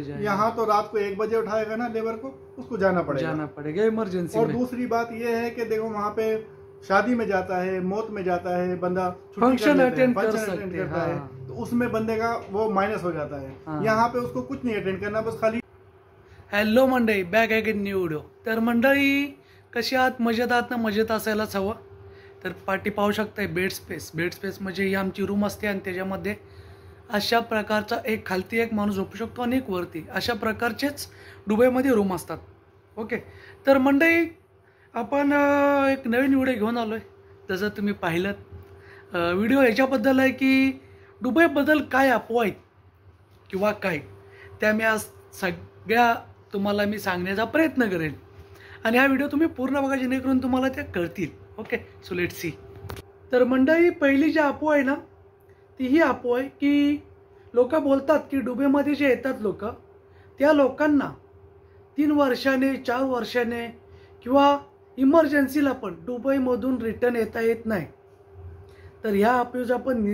जाएगा। यहाँ तो रात को 1 बजे उठाएगा ना लेबर को, उसको जाना पड़ेगा इमरजेंसी। और दूसरी बात ये है कि देखो वहाँ पे शादी में जाता है, मौत में जाता है, बंदा फंक्शन अटेंड करता है, तो उसमें बंदे का वो माइनस हो जाता है। यहाँ पे उसको कुछ नहीं अटेंड करना, बस खाली। हॅलो मंडळी, बॅक अगेन न्यू व्हिडिओ। तर मंडळी कशी आहात? मजेत आहात ना? मजेत असायलाच हवं। तर पाठी पाहू शकताय बेड स्पेस म्हणजे ही आमची रूम असते आणि त्याच्यामध्ये अशा प्रकारचा एक खालती एक माणूस झोपू शकतो आणि एक वरती, अशा प्रकारचेच दुबईमध्ये रूम असतात। ओके, तर मंडळी आपण एक नवीन व्हिडिओ घेऊन आलोय। जसं तुम्ही पाहिलं व्हिडिओ याच्याबद्दल आहे की दुबईबद्दल काय अफवा आहेत किंवा काय, त्या मी आज सगळ्या तुम्हाला मी सांगण्याचा प्रयत्न करेन आणि हा व्हिडिओ तुम्ही पूर्ण बघा जेणेकरून तुम्हाला त्या कळतील। Okay, so let's see. तर मंडळी पहिली जी अफवा आहे ना, ती ही अफवा आहे की लोक बोलतात की दुबईमध्ये जे येतात लोक, त्या लोकांना 3 वर्षाने 4 वर्षाने किंवा इमर्जन्सीला पण दुबईमधून रिटर्न येता येत नाही। तर ह्या अफवेचं आपण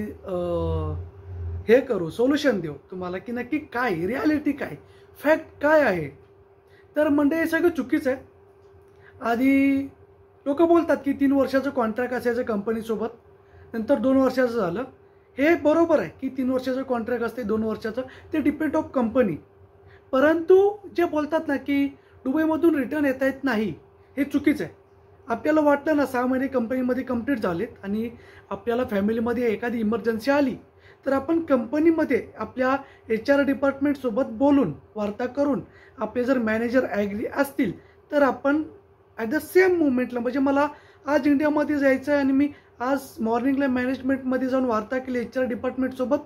हे करू, सोल्युशन देऊ तुम्हाला की नक्की काय रियालिटी, काय फॅक्ट काय आहे। तर म्हणजे हे सगळं चुकीचं आहे। आधी लोक बोलतात की 3 वर्षाचं कॉन्ट्रॅक्ट असायचं कंपनीसोबत, नंतर 2 वर्षाचं झालं। हे बरोबर आहे की 3 वर्षाचं कॉन्ट्रॅक्ट असते, 2 वर्षाचं, ते डिपेंड ऑफ कंपनी। परंतु जे बोलतात ना की दुबईमधून रिटर्न येता येत नाही, हे चुकीचं आहे। आपल्याला वाटलं ना 6 महिने कंपनीमध्ये कंप्लीट झालेत आणि आपल्याला फॅमिलीमध्ये एखादी इमर्जन्सी आली, तर आपण कंपनीमध्ये आपल्या HR डिपार्टमेंटसोबत बोलून वार्ता करून आपले जर मॅनेजर ॲग्री असतील तर आपण ॲट द सेम मुवमेंटला, म्हणजे मला आज इंडियामध्ये जायचं आहे आणि मी आज मॉर्निंगला मॅनेजमेंटमध्ये जाऊन वार्ता केली HR डिपार्टमेंटसोबत,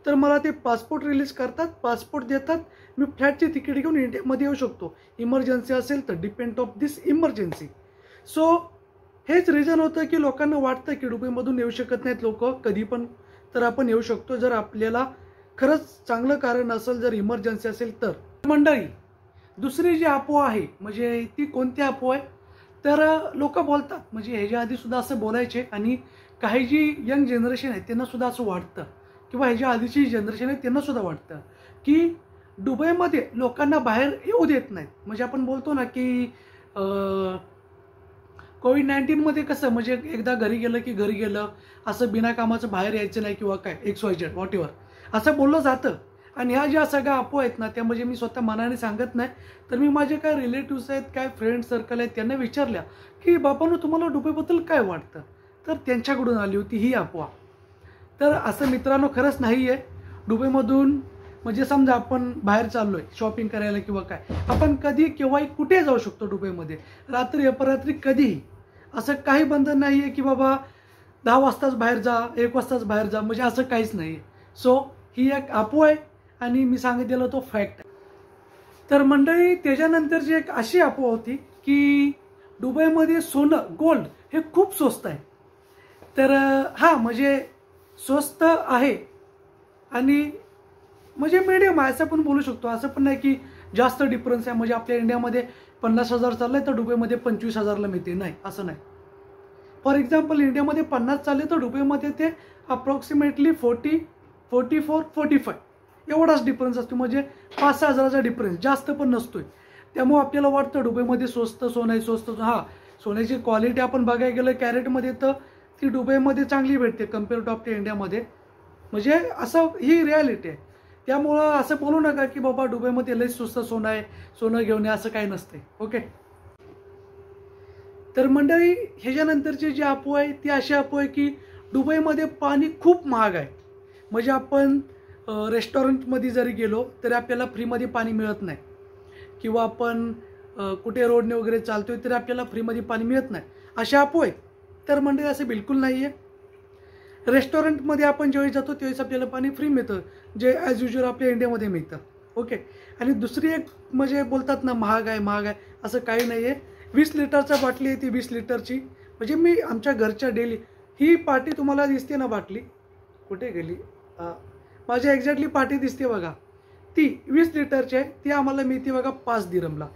तर मला ते पासपोर्ट रिलीज करतात, पासपोर्ट देतात, मी फ्लाईटची तिकीट घेऊन इंडियामध्ये येऊ शकतो। इमर्जन्सी असेल तर depend of this emergency. So हेच रिझन होतं की लोकांना वाटतं की दुबईमधून येऊ शकत नाहीत लोक कधी पण, तर आपण येऊ शकतो जर आपल्याला खरंच चांगलं कारण असेल, जर इमर्जन्सी असेल तर। मंडळी दुसरी जी अफवा आहे म्हणजे ती कोणती अफवा आहे, तर लोक बोलतात, म्हणजे ह्याच्या आधी सुद्धा असं बोलायचे आणि काही जी यंग जनरेशन आहे त्यांना सुद्धा असं वाटतं किंवा ह्याच्या आधीची जनरेशन आहे त्यांना सुद्धा वाटतं की दुबईमध्ये लोकांना बाहेर येऊ देत नाहीत। म्हणजे आपण बोलतो ना की कोविड-19 मध्ये कसं, म्हणजे एकदा घरी गेलं की घरी गेलं, असं बिना कामाचं बाहेर यायचं नाही किंवा काय XYZ वॉट एव्हर असं बोललं जातं। आणि ह्या ज्या सगळ्या अफवा आहेत ना, त्या म्हणजे मी स्वतः मनाने सांगत नाही, तर मी माझे काय रिलेटिव्स आहेत, काय फ्रेंड सर्कल आहेत, त्यांना विचारल्या की बाबांनो तुम्हाला दुबईबद्दल काय वाटतं, तर त्यांच्याकडून आली होती ही अफवा। तर असं मित्रांनो खरंच नाही आहे। दुबईमधून म्हणजे समजा आपण बाहेर चाललोय शॉपिंग करायला किंवा काय, आपण कधी केव्हाही कुठे जाऊ शकतो दुबईमध्ये, रात्री अपरात्री कधीही। असं काही बंधन नाही आहे की बाबा 10 वाजताच बाहेर जा, 1 वाजताच बाहेर जा, म्हणजे असं काहीच नाही आहे। सो ही एक अफवा आहे आणि मी सांगितलेलं तो फॅक्ट आहे। तर मंडळी त्याच्यानंतरची एक अशी अफवा होती की दुबईमध्ये सोनं, गोल्ड हे खूप स्वस्त आहे। तर हां, म्हणजे स्वस्त आहे आणि म्हणजे मीडियम आहे असं पण बोलू शकतो। असं पण नाही की जास्त डिफरन्स आहे, म्हणजे आपल्या इंडियामध्ये 50,000 चाललंय तर दुबईमध्ये 25,000ला मिळते, नाही असं नाही। फॉर एक्झाम्पल इंडियामध्ये 50 चालले तर दुबईमध्ये ते अप्रॉक्सिमेटली 40, 44, 45 एवढाच डिफरन्स असतो, म्हणजे 5-6 हजाराचा डिफरन्स, जास्त पण नसतोय। त्यामुळे आपल्याला वाटतं दुबईमध्ये स्वस्त सोनं आहे, स्वस्त। हां, सोन्याची क्वालिटी आपण बघायला गेलं कॅरेटमध्ये तर ती दुबईमध्ये चांगली भेटते कम्पेअर टू आपल्या इंडियामध्ये, म्हणजे असं ही रियालिटी आहे। त्यामुळं असं बोलू नका की बाबा दुबईमध्ये लई स्वस्त सोनं आहे, सोनं घेऊन ये, असं काही नसते। ओके, तर मंडळी ह्याच्यानंतरची जी अफवा आहे ती अशी अफवा आहे की दुबईमध्ये पाणी खूप महाग आहे। म्हणजे आपण रेस्टॉरंटमध्ये जरी गेलो तरी आपल्याला फ्रीमध्ये पाणी मिळत नाही, किंवा आपण कुठे रोडने वगैरे चालतोय तरी आपल्याला फ्रीमध्ये पाणी मिळत नाही, अशा अफवा आहेत। तर मंडळी असं बिलकुल नाही आहे। रेस्टॉरंटमध्ये आपण ज्यावेळी जातो त्यावेळेस आपल्याला पाणी फ्री मिळतं, जे ॲज युजल आपल्या इंडियामध्ये मिळतं। ओके, आणि दुसरी एक म्हणजे बोलतात ना महाग आहे, महाग आहे, असं काही नाही आहे। 20 लिटरचा बाटली आहे ती 20 लिटरची, म्हणजे मी आमच्या घरच्या डेली ही पाटी तुम्हाला दिसते ना बाटली, कुठे गेली, माझ्या एक्झॅक्टली पाटी दिसते बघा, ती 20 लिटरची आहे, ती आम्हाला मिळते बघा 5 दिरहमला।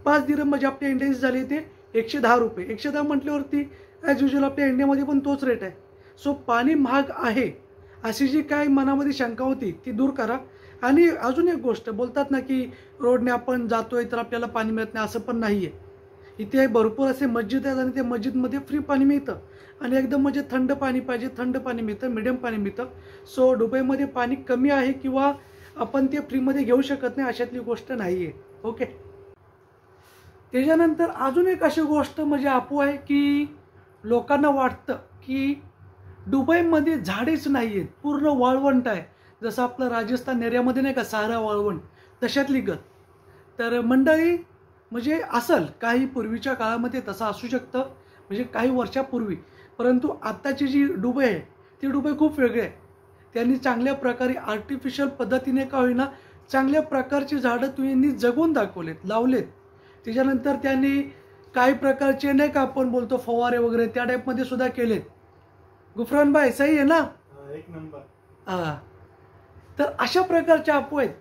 5 दिरहम म्हणजे आपल्या इंडियन्स झाले ते 110 रुपये। 110 म्हटल्यावरती ॲज युजल आपल्या इंडियामध्ये पण तोच रेट आहे। सो पाणी महाग आहे अशी जी काय मनामध्ये शंका होती ती दूर करा आणि अजून एक गोष्ट बोलतात ना की रोडने आपण जातोय तर आपल्याला पाणी मिळत नाही, असं पण नाही आहे. इथे भरपूर असे मस्जिद आहेत आणि त्या मस्जिदमध्ये फ्री पाणी मिळतं आणि एकदम म्हणजे थंड पाणी पाहिजे थंड पाणी मिळतं, मिडियम पाणी मिळतं. सो दुबईमध्ये पाणी कमी आहे किंवा आपण ते फ्रीमध्ये घेऊ शकत नाही अशातली गोष्ट नाही आहे. ओके. त्याच्यानंतर अजून एक अशी गोष्ट म्हणजे अफवा आहे की लोकांना वाटतं की दुबईमध्ये झाडेच नाही आहेत, पूर्ण वाळवंट आहे. जसं आपलं राजस्थान एरियामध्ये नाही का सारा वाळवंट, तशातली गत. तर मंडळी म्हणजे असेल काही पूर्वीच्या काळामध्ये तसं असू शकतं, म्हणजे काही वर्षापूर्वी. परंतु आत्ताची जी दुबई आहे ती दुबई खूप वेगळी आहे. त्यांनी चांगल्या प्रकारे आर्टिफिशियल पद्धतीने का होईना चांगल्या प्रकारची झाडं त्यांनी जगवून दाखवलेत, लावलेत. त्याच्यानंतर त्यांनी काही प्रकारचे नाही का आपण बोलतो फवारे वगैरे त्या टाईपमध्ये सुद्धा केलेत. गुफरान भाई सही आहे ना? एक नंबर. हां. तर अशा प्रकारच्या अफवा आहेत.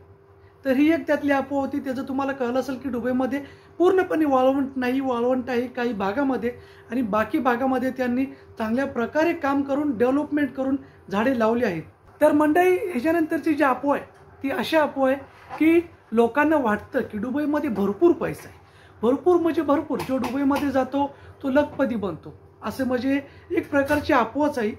तर ही एक त्यातली अफवा होती. त्याचं तुम्हाला कळलं असेल की दुबईमध्ये पूर्णपणे वाळवंट नाही, वाळवंट आहे काही भागामध्ये आणि बाकी भागामध्ये त्यांनी चांगल्या प्रकारे काम करून डेव्हलपमेंट करून झाडे लावली आहेत. तर मंडळी ह्याच्यानंतरची जी अफवा आहे ती अशी अफवा आहे की लोकांना वाटतं की दुबईमध्ये भरपूर पैसा आहे, भरपूर म्हणजे भरपूर. जो दुबईमध्ये जातो तो लखपती बनतो, असं म्हणजे एक प्रकारची अफवाच आहे.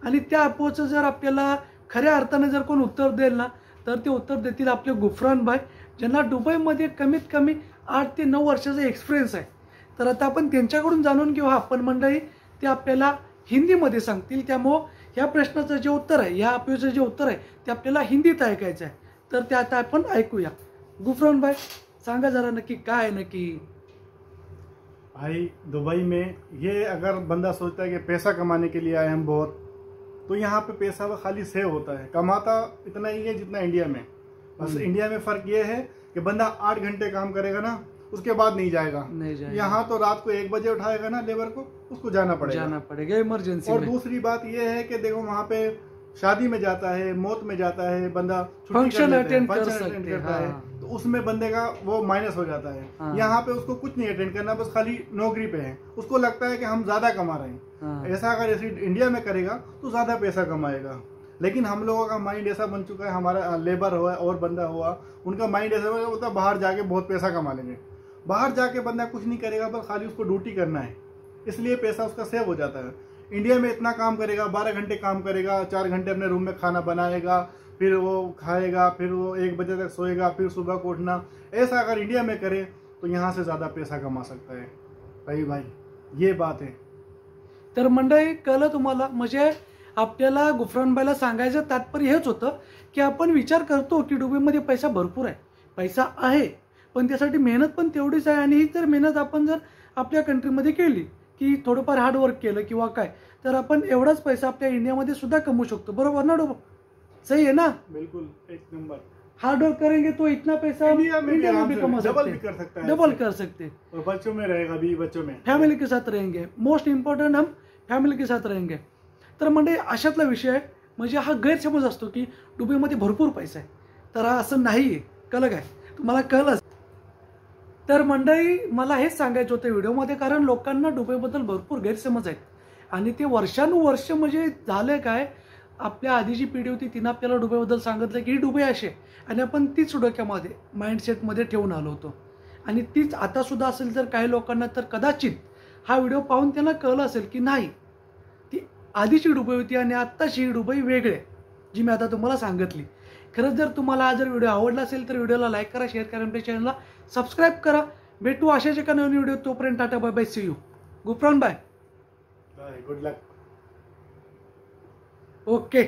आणि त्या अफवाचं जर आपल्याला खऱ्या अर्थाने जर कोण उत्तर देईल ना तर ते उत्तर देतील आपले गुफरान भाई, ज्यांना दुबईमध्ये कमीत कमी 8 ते 9 वर्षाचा एक्सपिरियन्स आहे. तर आता आपण त्यांच्याकडून जाणून घेऊ. आपण मंडळी ते आपल्याला हिंदीमध्ये सांगतील. त्यामुळं ह्या प्रश्नाचं जे उत्तर आहे, या अफवेचं जे उत्तर आहे ते आपल्याला हिंदीत ऐकायचं आहे. तर ते आता आपण ऐकूया. गुफरान भाई सांगा जरा नक्की काय नक्की. भाई दुबई में ये अगर बंदा सोचता है कि पैसा कमाने के लिए आए हम बहुत, तो यहाँ पे पैसा वो खाली सेव होता है, कमाता इतना ही है जितना इंडिया में. बस इंडिया में फर्क ये है कि बंदा 8 घंटे काम करेगा ना उसके बाद नहीं जाएगा. यहाँ तो रात को 1 बजे उठाएगा ना लेबर को, उसको जाना पड़ेगा इमरजेंसी. और दूसरी बात ये है कि देखो वहाँ पे शादी में जाता है, मौत में जाता है, बंदा फंक्शन अटेंड करता है, तो उसमें बंदे का वो माइनस हो जाता है. यहाँ पे उसको कुछ नहीं अटेंड करना, बस खाली नौकरी पे है. उसको लगता है कि हम ज्यादा कमा रहे हैं. ऐसा अगर ऐसे इंडिया में करेगा तो ज्यादा पैसा कमाएगा. लेकिन हम लोगों का माइंड ऐसा बन चुका है, हमारा लेबर हुआ और बंदा हुआ, उनका माइंड ऐसा होता है बाहर जाके बहुत पैसा कमा लेंगे. बाहर जाके बंदा कुछ नहीं करेगा, बस खाली उसको ड्यूटी करना है, इसलिए पैसा उसका सेव हो जाता है. इंडिया में इतना काम करेगा, 12 घंटे काम करेगा, 4 घंटे अपने रूम में खाना बनाएगा, फिर वो खाएगा, फिर वो 1 बजे तक सोएगा, फिर सुबह को उठना. ऐसा अगर इंडिया में करे तो यहाँ से ज़्यादा पैसा कमा सकता है. भाई ये बात है. तर मंडळी कळलं तुम्हाला. म्हणजे आपल्याला गुफरानबाईला सांगायचं तात्पर्य हेच होतं की आपण विचार करतो की दुबईमध्ये पैसा भरपूर आहे, पैसा आहे, पण त्यासाठी मेहनत पण तेवढीच आहे. आणि ही जर मेहनत आपण जर आपल्या कंट्रीमध्ये केली की थोडंफार हार्डवर्क केलं किंवा काय, तर आपण एवढाच पैसा आपल्या इंडियामध्ये सुद्धा कमवू शकतो. बरोबर ना डोबो? सही है ना? बिल्कुल एक नंबर. हार्डवर्क करेंगे तो इतना पैसा इंडिया में भी कमा डबल भी कर सकता है, डबल कर सकते. और बच्चों में रहेगा भी, बच्चों में फैमिली के साथ रहेंगे. मोस्ट इम्पॉर्टंट हम फॅमिली के साथ रहेंगे. तर म्हणजे अशातला विषय आहे. म्हणजे हा गैरसमज असतो की दुबईमध्ये भरपूर पैसा आहे, तर असं नाही आहे. कळलं काय तुम्हाला? कळलं. तर मंडळी मला हेच सांगायचं होतं व्हिडिओमध्ये, कारण लोकांना दुबईबद्दल भरपूर गैरसमज आहेत आणि ते वर्षानुवर्ष म्हणजे झालं काय, आपल्या आधी जी पिढी होती तिनं आपल्याला दुबईबद्दल सांगितलं की ही दुबई अशी आहे आणि आपण तीच डोक्यामध्ये माइंडसेटमध्ये ठेवून आलो होतो. आणि तीच आता सुद्धा असेल तर काही लोकांना तर कदाचित हा व्हिडिओ पाहून त्यांना कळलं असेल की नाही, ती आधीची दुबई होती आणि आत्ताची ही दुबई वेगळी आहे जी मी आता तुम्हाला सांगितली. खरंच जर तुम्हाला हा जर व्हिडिओ आवडला असेल तर व्हिडिओला लाईक करा, शेअर करा, आपल्या चॅनलला सबस्क्राईब करा. भेटू अशाच एका नवीन व्हिडिओ. तोपर्यंत tata bye bye, see you. Gufran bye, good luck. Okay.